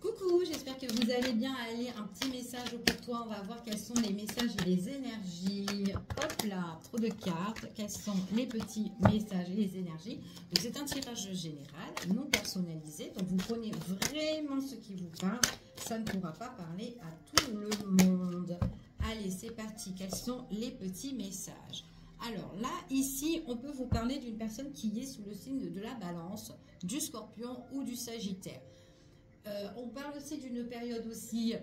Coucou, j'espère que vous allez bien. Allez, un petit message pour toi. On va voir quels sont les messages et les énergies. Hop là, trop de cartes. Quels sont les petits messages et les énergies. Donc, c'est un tirage général, non personnalisé. Donc, vous prenez vraiment ce qui vous parle. Ça ne pourra pas parler à tout le monde. Allez, c'est parti. Quels sont les petits messages? Alors là, ici, on peut vous parler d'une personne qui est sous le signe de la Balance, du Scorpion ou du Sagittaire. On parle aussi d'une période aussi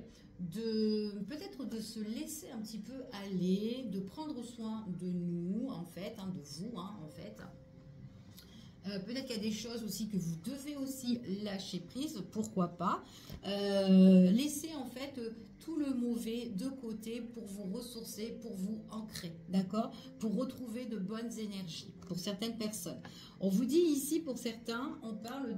de peut-être de se laisser un petit peu aller, de prendre soin de nous en fait, de vous en fait. Peut-être qu'il y a des choses aussi que vous devez aussi lâcher prise, pourquoi pas. Laisser en fait tout le mauvais de côté pour vous ressourcer, pour vous ancrer, d'accord? Pour retrouver de bonnes énergies pour certaines personnes. On vous dit ici pour certains, on parle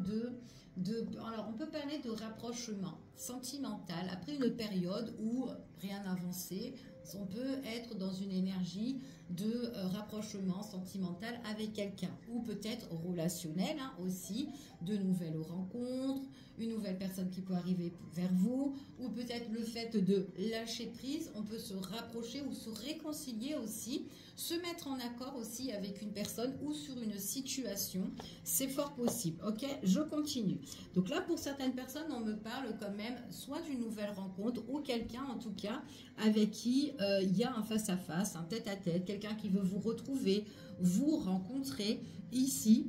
alors on peut parler de rapprochement sentimental après une période où rien n'avançait. On peut être dans une énergie de rapprochement sentimental avec quelqu'un ou peut-être relationnel aussi, de nouvelles rencontres, une nouvelle personne qui peut arriver vers vous ou peut-être le fait de lâcher prise, on peut se rapprocher ou se réconcilier aussi, se mettre en accord aussi avec une personne ou sur une situation, c'est fort possible, ok? Je continue. Donc là, pour certaines personnes, on me parle quand même soit d'une nouvelle rencontre ou quelqu'un en tout cas avec qui il y a un face-à-face, un tête-à-tête, quelqu'un qui veut vous retrouver, vous rencontrer ici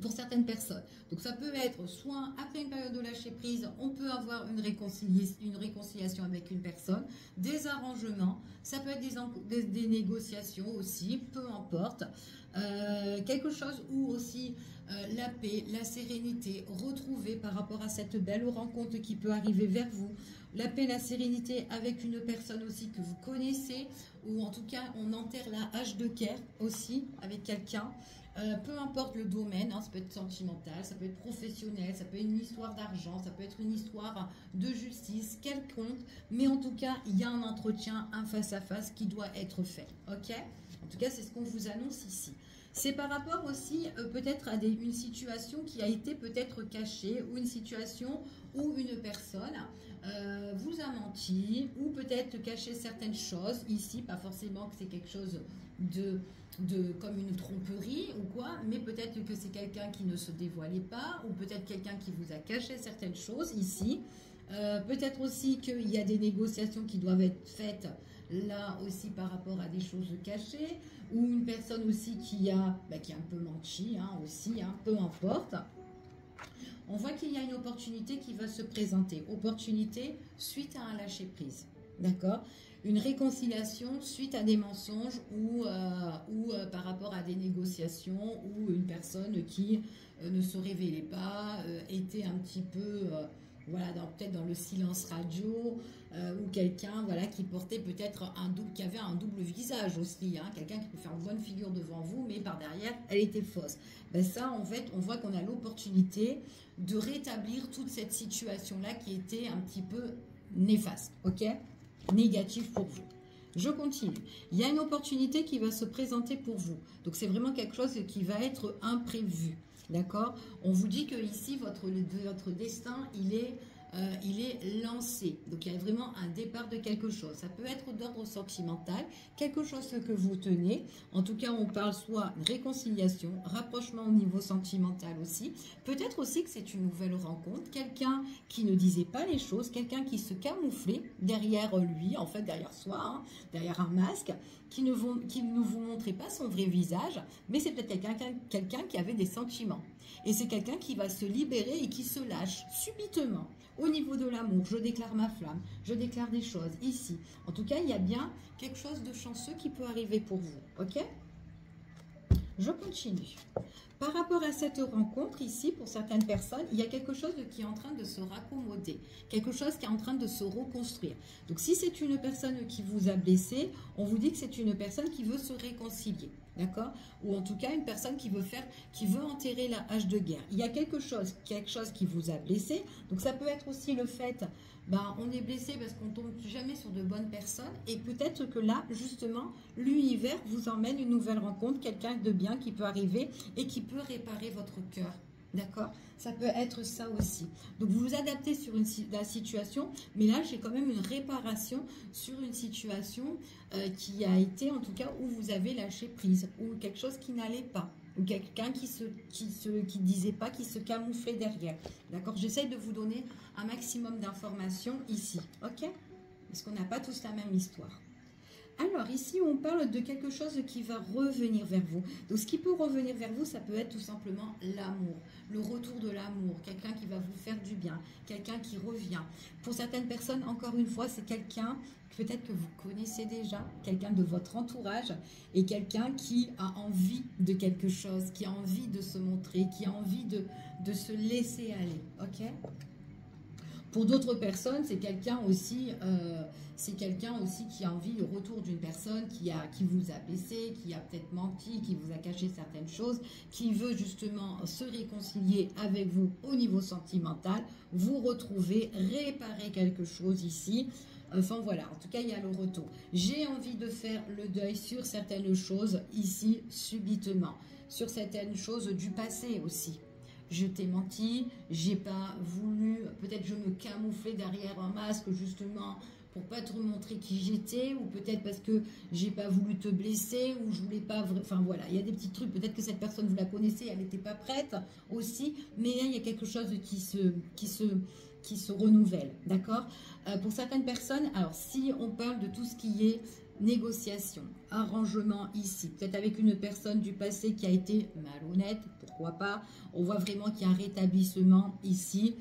pour certaines personnes. Donc ça peut être soit après une période de lâcher prise, on peut avoir une réconciliation avec une personne, des arrangements, ça peut être des négociations aussi, peu importe. Quelque chose où aussi la paix, la sérénité retrouvée par rapport à cette belle rencontre qui peut arriver vers vous. La paix, la sérénité avec une personne aussi que vous connaissez, ou en tout cas on enterre la hache de guerre aussi avec quelqu'un. Peu importe le domaine, ça peut être sentimental, ça peut être professionnel, ça peut être une histoire d'argent, ça peut être une histoire de justice, quelconque, mais en tout cas, il y a un entretien, un face-à-face qui doit être fait, ok? En tout cas, c'est ce qu'on vous annonce ici. C'est par rapport aussi peut-être à une situation qui a été peut-être cachée ou une situation où une personne vous a menti ou peut-être caché certaines choses ici, pas forcément que c'est quelque chose comme une tromperie ou quoi, mais peut-être que c'est quelqu'un qui ne se dévoilait pas ou peut-être quelqu'un qui vous a caché certaines choses ici. Peut-être aussi qu'il y a des négociations qui doivent être faites là aussi par rapport à des choses cachées ou une personne aussi qui a un peu menti aussi, peu importe. On voit qu'il y a une opportunité qui va se présenter. Opportunité suite à un lâcher-prise. D'accord? Une réconciliation suite à des mensonges ou par rapport à des négociations ou une personne qui ne se révélait pas, était un petit peu... voilà, peut-être dans le silence radio, ou quelqu'un qui portait peut-être qui avait un double visage aussi, quelqu'un qui peut faire une bonne figure devant vous, mais par derrière, elle était fausse. Ça, en fait, on voit qu'on a l'opportunité de rétablir toute cette situation-là qui était un petit peu néfaste, ok? Négatif pour vous. Je continue. Il y a une opportunité qui va se présenter pour vous. Donc, c'est vraiment quelque chose qui va être imprévu. D'accord? On vous dit que ici, votre destin, il est lancé. Donc, il y a vraiment un départ de quelque chose. Ça peut être d'ordre sentimental, quelque chose que vous tenez. En tout cas, on parle soit de réconciliation, rapprochement au niveau sentimental aussi. Peut-être aussi que c'est une nouvelle rencontre. Quelqu'un qui ne disait pas les choses, quelqu'un qui se camouflait derrière lui, en fait, derrière soi, derrière un masque, qui ne vous montrait pas son vrai visage, mais c'est peut-être quelqu'un qui avait des sentiments. Et c'est quelqu'un qui va se libérer et qui se lâche subitement. Au niveau de l'amour, je déclare ma flamme, je déclare des choses ici. En tout cas, il y a bien quelque chose de chanceux qui peut arriver pour vous. Ok? Je continue. Par rapport à cette rencontre ici, pour certaines personnes, il y a quelque chose qui est en train de se raccommoder, quelque chose qui est en train de se reconstruire. Donc, si c'est une personne qui vous a blessé, on vous dit que c'est une personne qui veut se réconcilier, d'accord? Ou en tout cas, une personne qui veut enterrer la hache de guerre. Il y a quelque chose qui vous a blessé. Donc, ça peut être aussi le fait, on est blessé parce qu'on ne tombe jamais sur de bonnes personnes. Et peut-être que là, justement, l'univers vous emmène une nouvelle rencontre, quelqu'un de bien qui peut arriver et qui peut réparer votre cœur. D'accord? Ça peut être ça aussi. Donc, vous vous adaptez sur la situation, mais là, j'ai quand même une réparation sur une situation qui a été, en tout cas, où vous avez lâché prise, ou quelque chose qui n'allait pas, ou quelqu'un qui disait pas, qui se camouflait derrière. D'accord? J'essaye de vous donner un maximum d'informations ici. OK? Parce qu'on n'a pas tous la même histoire. Alors, ici, on parle de quelque chose qui va revenir vers vous. Donc, ce qui peut revenir vers vous, ça peut être tout simplement l'amour, le retour de l'amour, quelqu'un qui va vous faire du bien, quelqu'un qui revient. Pour certaines personnes, encore une fois, c'est quelqu'un peut-être que vous connaissez déjà, quelqu'un de votre entourage et quelqu'un qui a envie de quelque chose, qui a envie de se montrer, qui a envie de se laisser aller. OK ? Pour d'autres personnes, c'est quelqu'un aussi qui a envie du retour d'une personne qui vous a blessé, qui a peut-être menti, qui vous a caché certaines choses, qui veut justement se réconcilier avec vous au niveau sentimental, vous retrouver, réparer quelque chose ici. Enfin voilà, en tout cas il y a le retour. J'ai envie de faire le deuil sur certaines choses ici subitement, sur certaines choses du passé aussi. Je t'ai menti, j'ai pas voulu, peut-être je me camouflais derrière un masque justement pour pas te montrer qui j'étais, ou peut-être parce que j'ai pas voulu te blesser, ou je voulais pas, enfin voilà, il y a des petits trucs, peut-être que cette personne vous la connaissez, elle n'était pas prête aussi, mais là il y a quelque chose qui se renouvelle, d'accord? Pour certaines personnes, alors si on parle de tout ce qui est négociation, arrangement ici, peut-être avec une personne du passé qui a été malhonnête, pourquoi pas, on voit vraiment qu'il y a un rétablissement ici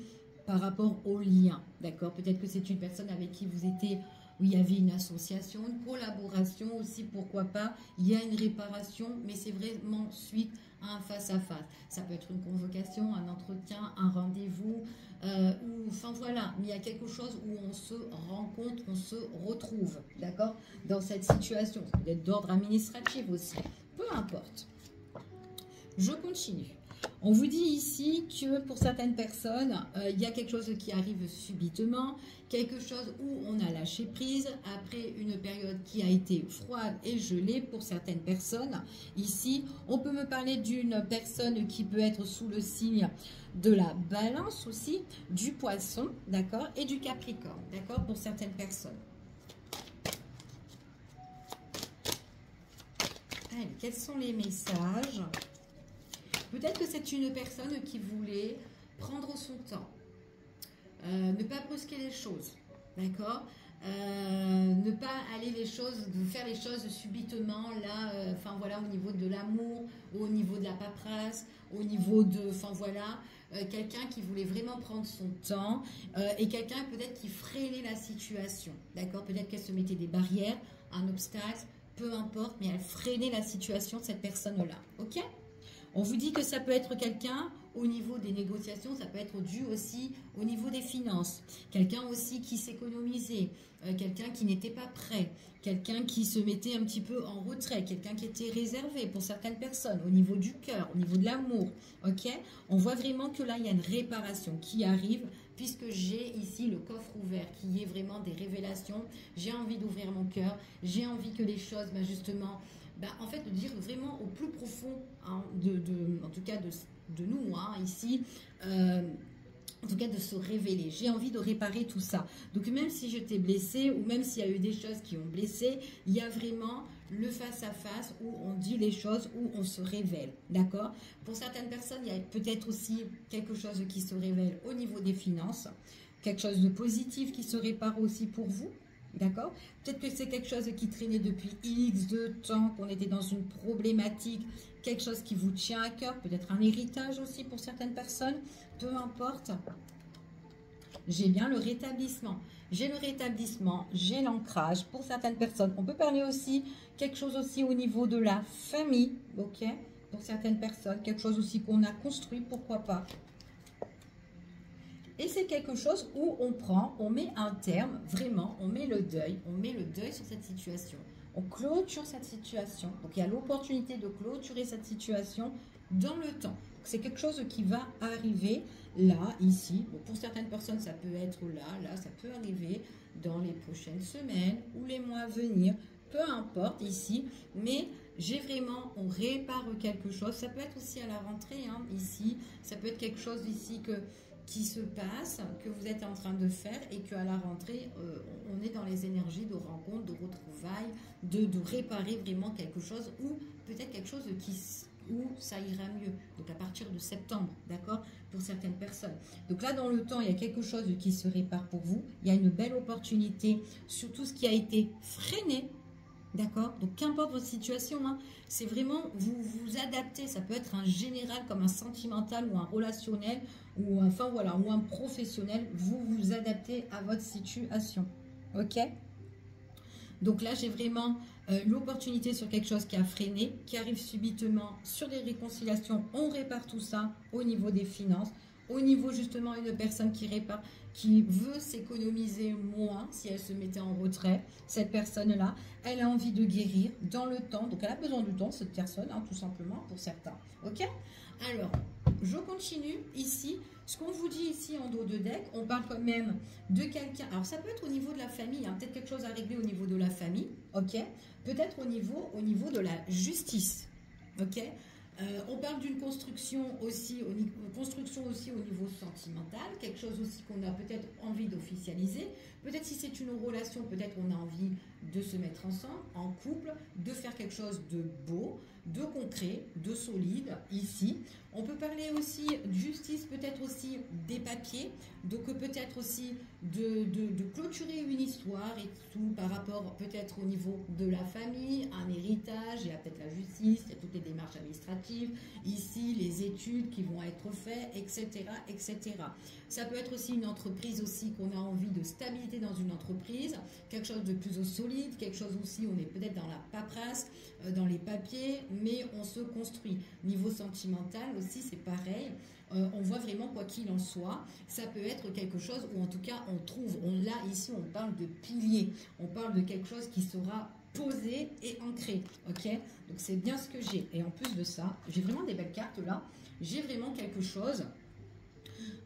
par rapport au lien, d'accord? Peut-être que c'est une personne avec qui vous étiez, où il y avait une association, une collaboration aussi, pourquoi pas, il y a une réparation, mais c'est vraiment suite à un face-à-face. Ça peut être une convocation, un entretien, un rendez-vous, ou, enfin voilà, mais il y a quelque chose où on se rencontre, on se retrouve, d'accord, dans cette situation. Ça peut être d'ordre administratif aussi, peu importe. Je continue. On vous dit ici que pour certaines personnes, il y a quelque chose qui arrive subitement, quelque chose où on a lâché prise après une période qui a été froide et gelée pour certaines personnes. Ici, on peut me parler d'une personne qui peut être sous le signe de la balance aussi, du poisson, d'accord, et du capricorne, d'accord, pour certaines personnes. Allez, quels sont les messages ? Peut-être que c'est une personne qui voulait prendre son temps, ne pas brusquer les choses, d'accord, ne pas faire les choses subitement, là, enfin voilà, au niveau de l'amour, au niveau de la paperasse, au niveau de, enfin voilà, quelqu'un qui voulait vraiment prendre son temps et quelqu'un peut-être qui freinait la situation, d'accord, peut-être qu'elle se mettait des barrières, un obstacle, peu importe, mais elle freinait la situation de cette personne-là, ok ? On vous dit que ça peut être quelqu'un au niveau des négociations, ça peut être dû aussi au niveau des finances. Quelqu'un aussi qui s'économisait, quelqu'un qui n'était pas prêt, quelqu'un qui se mettait un petit peu en retrait, quelqu'un qui était réservé pour certaines personnes, au niveau du cœur, au niveau de l'amour. Ok ? On voit vraiment que là, il y a une réparation qui arrive, puisque j'ai ici le coffre ouvert, qui est vraiment des révélations. J'ai envie d'ouvrir mon cœur, j'ai envie que les choses, ben justement... en fait, de dire vraiment au plus profond, hein, en tout cas de nous, hein, ici, en tout cas de se révéler. J'ai envie de réparer tout ça. Donc même si je t'ai blessé, ou même s'il y a eu des choses qui ont blessé, il y a vraiment le face-à-face où on dit les choses, où on se révèle. D'accord? Pour certaines personnes, il y a peut-être aussi quelque chose qui se révèle au niveau des finances, quelque chose de positif qui se répare aussi pour vous. D'accord? Peut-être que c'est quelque chose qui traînait depuis X de temps, qu'on était dans une problématique, quelque chose qui vous tient à cœur, peut-être un héritage aussi pour certaines personnes, peu importe. J'ai bien le rétablissement. J'ai le rétablissement, j'ai l'ancrage pour certaines personnes. On peut parler aussi quelque chose aussi au niveau de la famille, ok? Pour certaines personnes, quelque chose aussi qu'on a construit, pourquoi pas. Et c'est quelque chose où on met un terme, vraiment, on met le deuil sur cette situation. On clôture cette situation. Donc, il y a l'opportunité de clôturer cette situation dans le temps. C'est quelque chose qui va arriver là, ici. Bon, pour certaines personnes, ça peut être là, ça peut arriver dans les prochaines semaines ou les mois à venir. peu importe ici, mais j'ai vraiment, on répare quelque chose. Ça peut être aussi à la rentrée, hein, ici, ça peut être quelque chose ici qui se passe, que vous êtes en train de faire et qu'à la rentrée, on est dans les énergies de rencontre, de retrouvailles, de réparer vraiment quelque chose ou peut-être quelque chose où ça ira mieux. Donc à partir de septembre, d'accord, pour certaines personnes. Donc là, dans le temps, il y a quelque chose qui se répare pour vous. Il y a une belle opportunité sur tout ce qui a été freiné. D'accord? Donc, qu'importe votre situation, hein, c'est vraiment vous vous adaptez. Ça peut être un général comme un sentimental ou un relationnel ou enfin voilà, ou un professionnel. Vous vous adaptez à votre situation. Ok? Donc là, j'ai vraiment l'opportunité sur quelque chose qui a freiné, qui arrive subitement sur des réconciliations. On répare tout ça au niveau des finances. Au niveau justement une personne qui répare, qui veut s'économiser moins si elle se mettait en retrait, cette personne-là, elle a envie de guérir dans le temps. Donc elle a besoin du temps, cette personne, hein, tout simplement pour certains. Ok? Alors, je continue ici. Ce qu'on vous dit ici en dos de deck, on parle quand même de quelqu'un. Alors ça peut être au niveau de la famille, hein, peut-être quelque chose à régler au niveau de la famille. Ok? Peut-être au niveau de la justice. Ok? On parle d'une construction aussi au niveau sentimental, quelque chose aussi qu'on a peut-être envie d'officialiser. Peut-être si c'est une relation, peut-être on a envie de se mettre ensemble, en couple, de faire quelque chose de beau, de concret, de solide, ici. On peut parler aussi de justice, peut-être aussi des papiers, donc peut-être aussi de clôturer une histoire et tout par rapport peut-être au niveau de la famille, un héritage, il y a peut-être la justice, il y a toutes les démarches administratives, ici les études qui vont être faites, etc., etc. Ça peut être aussi une entreprise aussi qu'on a envie de stabilité dans une entreprise, quelque chose de plus solide, quelque chose aussi, on est peut-être dans la paperasse, dans les papiers, mais on se construit. Niveau sentimental aussi, c'est pareil. On voit vraiment quoi qu'il en soit, ça peut être quelque chose où en tout cas on trouve, là ici on parle de pilier, on parle de quelque chose qui sera posé et ancré, ok? Donc c'est bien ce que j'ai. Et en plus de ça, j'ai vraiment des belles cartes là, j'ai vraiment quelque chose.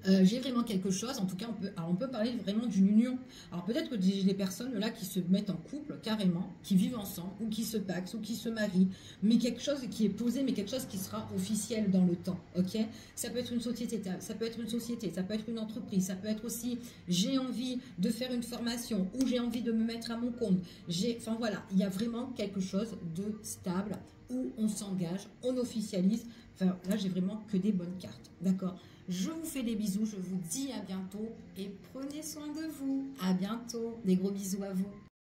En tout cas on peut parler vraiment d'une union. Alors peut-être que j'ai des personnes là qui se mettent en couple carrément, qui vivent ensemble, ou qui se paxent, ou qui se marient, mais quelque chose qui est posé, mais quelque chose qui sera officiel dans le temps, ok? Ça peut être une société, ça peut être une entreprise, ça peut être aussi j'ai envie de faire une formation, ou j'ai envie de me mettre à mon compte, enfin voilà, il y a vraiment quelque chose de stable, où on s'engage, on officialise. Enfin là j'ai vraiment que des bonnes cartes, d'accord? Je vous fais des bisous, je vous dis à bientôt et prenez soin de vous. À bientôt, des gros bisous à vous.